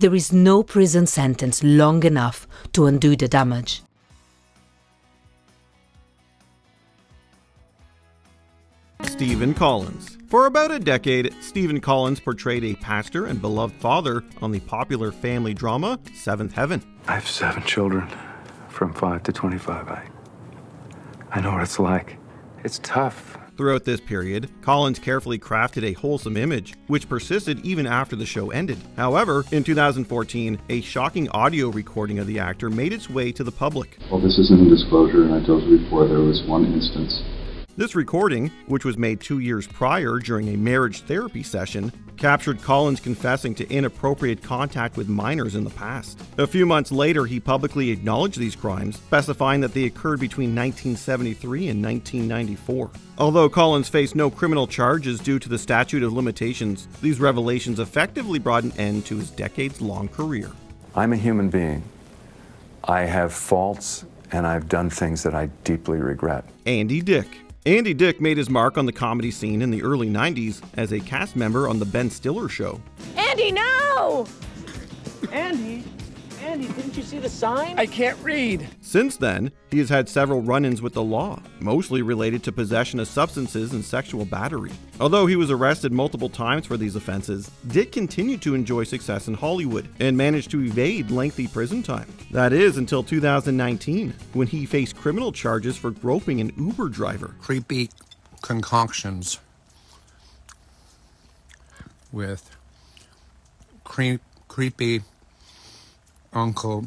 There is no prison sentence long enough to undo the damage. Stephen Collins. For about a decade, Stephen Collins portrayed a pastor and beloved father on the popular family drama Seventh Heaven. I have 7 children, from 5 to 25. I know what it's like. It's tough. Throughout this period, Collins carefully crafted a wholesome image, which persisted even after the show ended. However, in 2014, a shocking audio recording of the actor made its way to the public. Well, this isn't a disclosure, and I told you before there was one instance. This recording, which was made 2 years prior during a marriage therapy session, captured Collins confessing to inappropriate contact with minors in the past. A few months later, he publicly acknowledged these crimes, specifying that they occurred between 1973 and 1994. Although Collins faced no criminal charges due to the statute of limitations, these revelations effectively brought an end to his decades-long career. I'm a human being. I have faults, and I've done things that I deeply regret. Andy Dick. Andy Dick made his mark on the comedy scene in the early 90s as a cast member on The Ben Stiller Show. Andy, no! Andy, didn't you see the sign? I can't read. Since then, he has had several run-ins with the law, mostly related to possession of substances and sexual battery. Although he was arrested multiple times for these offenses, Dick continued to enjoy success in Hollywood and managed to evade lengthy prison time. That is until 2019, when he faced criminal charges for groping an Uber driver. Creepy concoctions with creepy Uncle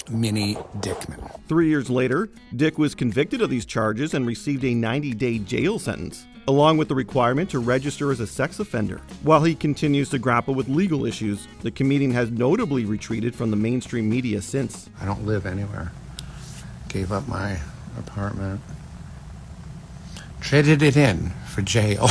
Minnie Dickman. 3 years later, Dick was convicted of these charges and received a 90-day jail sentence, along with the requirement to register as a sex offender. While he continues to grapple with legal issues, the comedian has notably retreated from the mainstream media since. I don't live anywhere. Gave up my apartment. Traded it in for jail.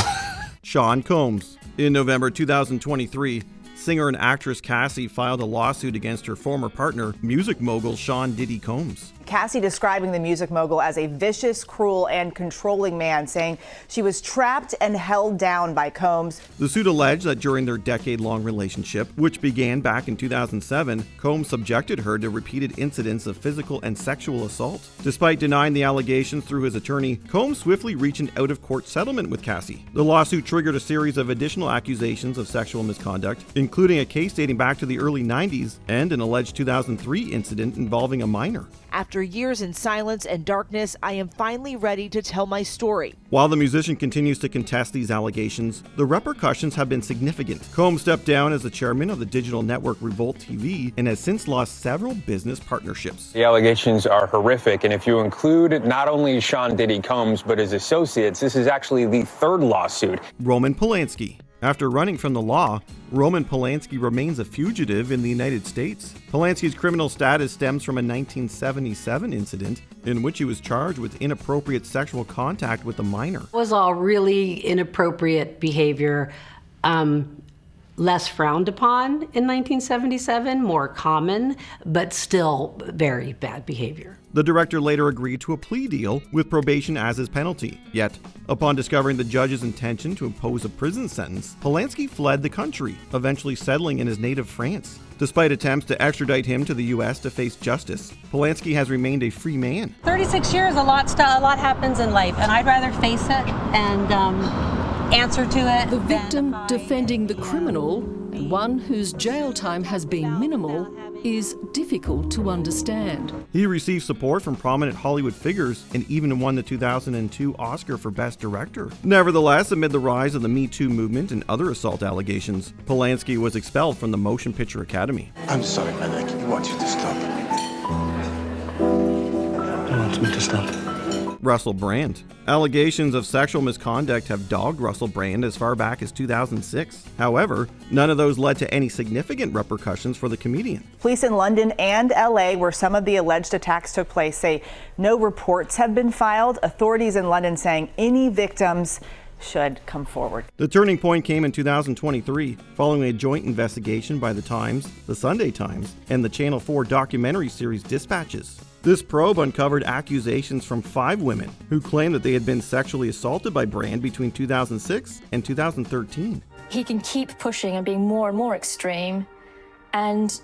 Shawn Combs. In November 2023, singer and actress Cassie filed a lawsuit against her former partner, music mogul Shawn Diddy Combs. Cassie describing the music mogul as a vicious, cruel, and controlling man, saying she was trapped and held down by Combs. The suit alleged that during their decade-long relationship, which began back in 2007, Combs subjected her to repeated incidents of physical and sexual assault. Despite denying the allegations through his attorney, Combs swiftly reached an out-of-court settlement with Cassie. The lawsuit triggered a series of additional accusations of sexual misconduct, including a case dating back to the early 90s and an alleged 2003 incident involving a minor. After years in silence and darkness, I am finally ready to tell my story. While the musician continues to contest these allegations, the repercussions have been significant. Combs stepped down as the chairman of the digital network Revolt TV and has since lost several business partnerships. The allegations are horrific, and if you include not only Shawn Diddy Combs but his associates, this is actually the 3rd lawsuit. Roman Polanski. After running from the law, Roman Polanski remains a fugitive in the United States. Polanski's criminal status stems from a 1977 incident in which he was charged with inappropriate sexual contact with a minor. It was all really inappropriate behavior, less frowned upon in 1977, more common, but still very bad behavior. The director later agreed to a plea deal with probation as his penalty. Yet, upon discovering the judge's intention to impose a prison sentence, Palansky fled the country, eventually settling in his native France. Despite attempts to extradite him to the U.S. to face justice, Palansky has remained a free man. 36 years, a lot happens in life, and I'd rather face it and answer to it. The victim defending the criminal, one whose jail time has been minimal, is difficult to understand. He received support from prominent Hollywood figures and even won the 2002 Oscar for Best Director. Nevertheless, amid the rise of the Me Too movement and other assault allegations, Palansky was expelled from the Motion Picture Academy. I'm sorry, man. I want you to stop. I want me to stop. Russell Brand. Allegations of sexual misconduct have dogged Russell Brand as far back as 2006. However, none of those led to any significant repercussions for the comedian. Police in London and LA, where some of the alleged attacks took place, say no reports have been filed. Authorities in London saying any victims should come forward. The turning point came in 2023, following a joint investigation by The Times, The Sunday Times, and the Channel 4 documentary series Dispatches. This probe uncovered accusations from 5 women who claimed that they had been sexually assaulted by Brand between 2006 and 2013. He can keep pushing and being more and more extreme, and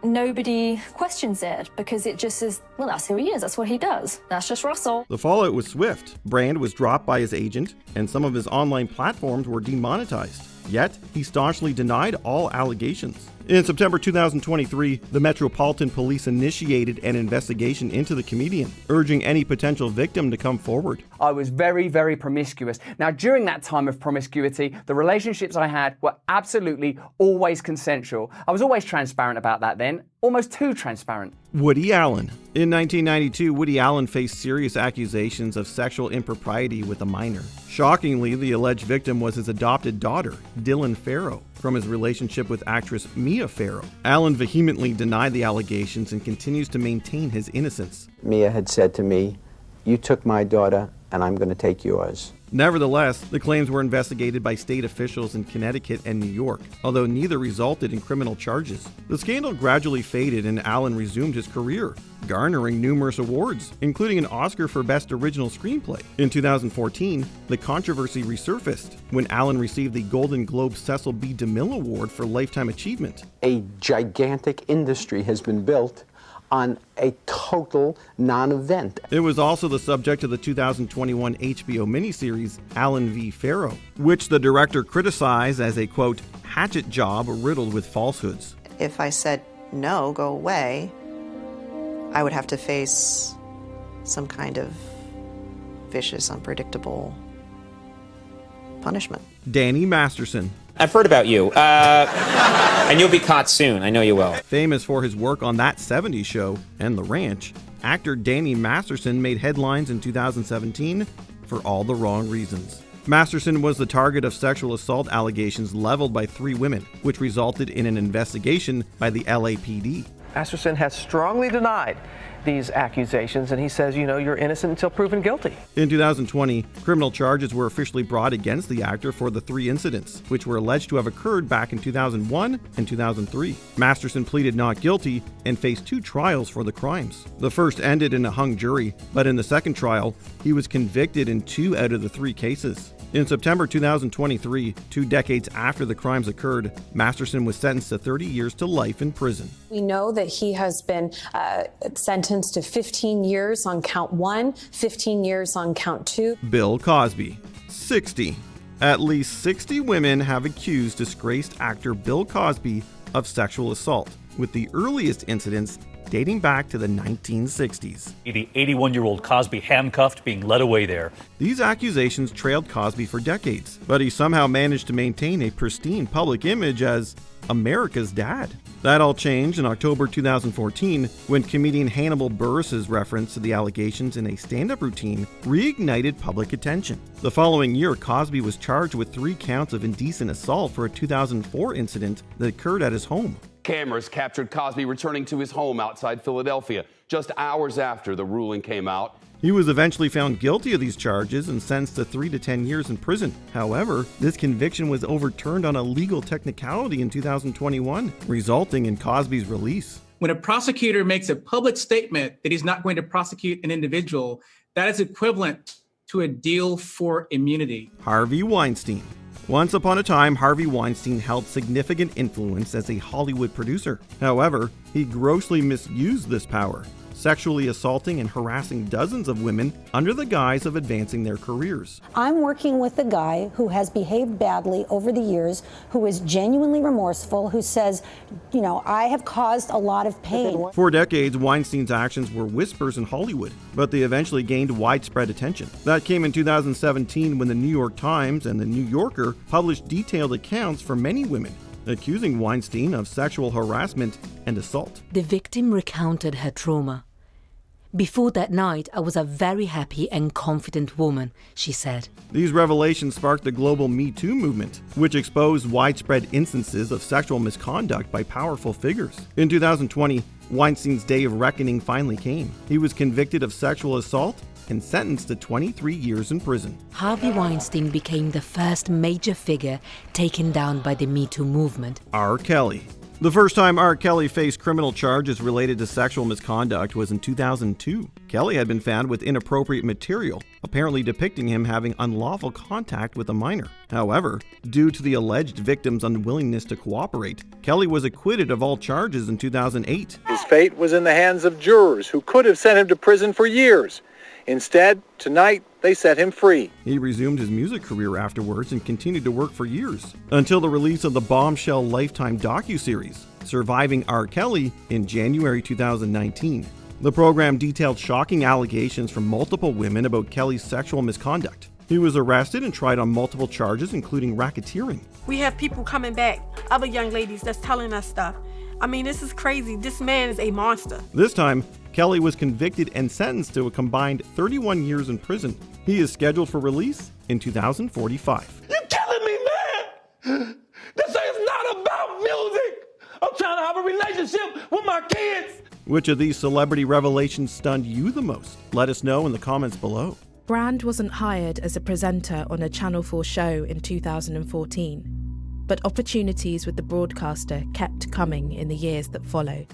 nobody questions it because it just is, well, that's who he is, that's what he does, that's just Russell. The fallout was swift. Brand was dropped by his agent, and some of his online platforms were demonetized. Yet, he staunchly denied all allegations. In September 2023, the Metropolitan Police initiated an investigation into the comedian, urging any potential victim to come forward. I was very, very promiscuous. Now, during that time of promiscuity, the relationships I had were absolutely always consensual. I was always transparent about that then, almost too transparent. Woody Allen. In 1992, Woody Allen faced serious accusations of sexual impropriety with a minor. Shockingly, the alleged victim was his adopted daughter, Dylan Farrow, from his relationship with actress Mia Farrow. Allen vehemently denied the allegations and continues to maintain his innocence. Mia had said to me, "You took my daughter, and I'm going to take yours." Nevertheless, the claims were investigated by state officials in Connecticut and New York, although neither resulted in criminal charges. The scandal gradually faded and Allen resumed his career, garnering numerous awards, including an Oscar for Best Original Screenplay. In 2014, the controversy resurfaced when Allen received the Golden Globe Cecil B. DeMille Award for Lifetime Achievement. A gigantic industry has been built on a total non-event. It was also the subject of the 2021 HBO miniseries Allen v. Farrow, which the director criticized as a, quote, hatchet job riddled with falsehoods. If I said, no, go away, I would have to face some kind of vicious, unpredictable punishment. Danny Masterson. I've heard about you, and you'll be caught soon. I know you will. Famous for his work on That 70s Show and The Ranch, actor Danny Masterson made headlines in 2017 for all the wrong reasons. Masterson was the target of sexual assault allegations leveled by 3 women, which resulted in an investigation by the LAPD. Masterson has strongly denied these accusations, and he says, you're innocent until proven guilty. In 2020, criminal charges were officially brought against the actor for the 3 incidents, which were alleged to have occurred back in 2001 and 2003. Masterson pleaded not guilty and faced 2 trials for the crimes. The first ended in a hung jury, but in the second trial, he was convicted in 2 out of the 3 cases. In September 2023, 2 decades after the crimes occurred, Masterson was sentenced to 30 years to life in prison. We know that he has been sentenced to 15 years on count 1, 15 years on count 2. Bill Cosby, 60. At least 60 women have accused disgraced actor Bill Cosby of sexual assault, with the earliest incidents dating back to the 1960s. The 81-year-old Cosby handcuffed, being led away there. These accusations trailed Cosby for decades, but he somehow managed to maintain a pristine public image as America's dad. That all changed in October 2014 when comedian Hannibal Buress's reference to the allegations in a stand-up routine reignited public attention. The following year, Cosby was charged with 3 counts of indecent assault for a 2004 incident that occurred at his home. Cameras captured Cosby returning to his home outside Philadelphia just hours after the ruling came out. He was eventually found guilty of these charges and sentenced to 3 to 10 years in prison. However, this conviction was overturned on a legal technicality in 2021, resulting in Cosby's release. When a prosecutor makes a public statement that he's not going to prosecute an individual, that is equivalent to a deal for immunity. Harvey Weinstein. Once upon a time, Harvey Weinstein held significant influence as a Hollywood producer. However, he grossly misused this power, sexually assaulting and harassing dozens of women under the guise of advancing their careers. I'm working with a guy who has behaved badly over the years, who is genuinely remorseful, who says, I have caused a lot of pain. For decades, Weinstein's actions were whispers in Hollywood, but they eventually gained widespread attention. That came in 2017 when the New York Times and the New Yorker published detailed accounts from many women, accusing Weinstein of sexual harassment and assault. The victim recounted her trauma. Before that night, I was a very happy and confident woman, she said. These revelations sparked the global Me Too movement, which exposed widespread instances of sexual misconduct by powerful figures. In 2020, Weinstein's day of reckoning finally came. He was convicted of sexual assault and sentenced to 23 years in prison. Harvey Weinstein became the first major figure taken down by the Me Too movement. R. Kelly. The first time R. Kelly faced criminal charges related to sexual misconduct was in 2002. Kelly had been found with inappropriate material, apparently depicting him having unlawful contact with a minor. However, due to the alleged victim's unwillingness to cooperate, Kelly was acquitted of all charges in 2008. His fate was in the hands of jurors who could have sent him to prison for years. Instead, tonight, they set him free. He resumed his music career afterwards and continued to work for years, until the release of the bombshell Lifetime docuseries, Surviving R. Kelly, in January 2019. The program detailed shocking allegations from multiple women about Kelly's sexual misconduct. He was arrested and tried on multiple charges, including racketeering. We have people coming back, other young ladies that's telling us stuff. I mean, this is crazy. This man is a monster. This time, Kelly was convicted and sentenced to a combined 31 years in prison. He is scheduled for release in 2045. You killing me, man! This is not about music! I'm trying to have a relationship with my kids! Which of these celebrity revelations stunned you the most? Let us know in the comments below. Brand wasn't hired as a presenter on a Channel 4 show in 2014, but opportunities with the broadcaster kept coming in the years that followed.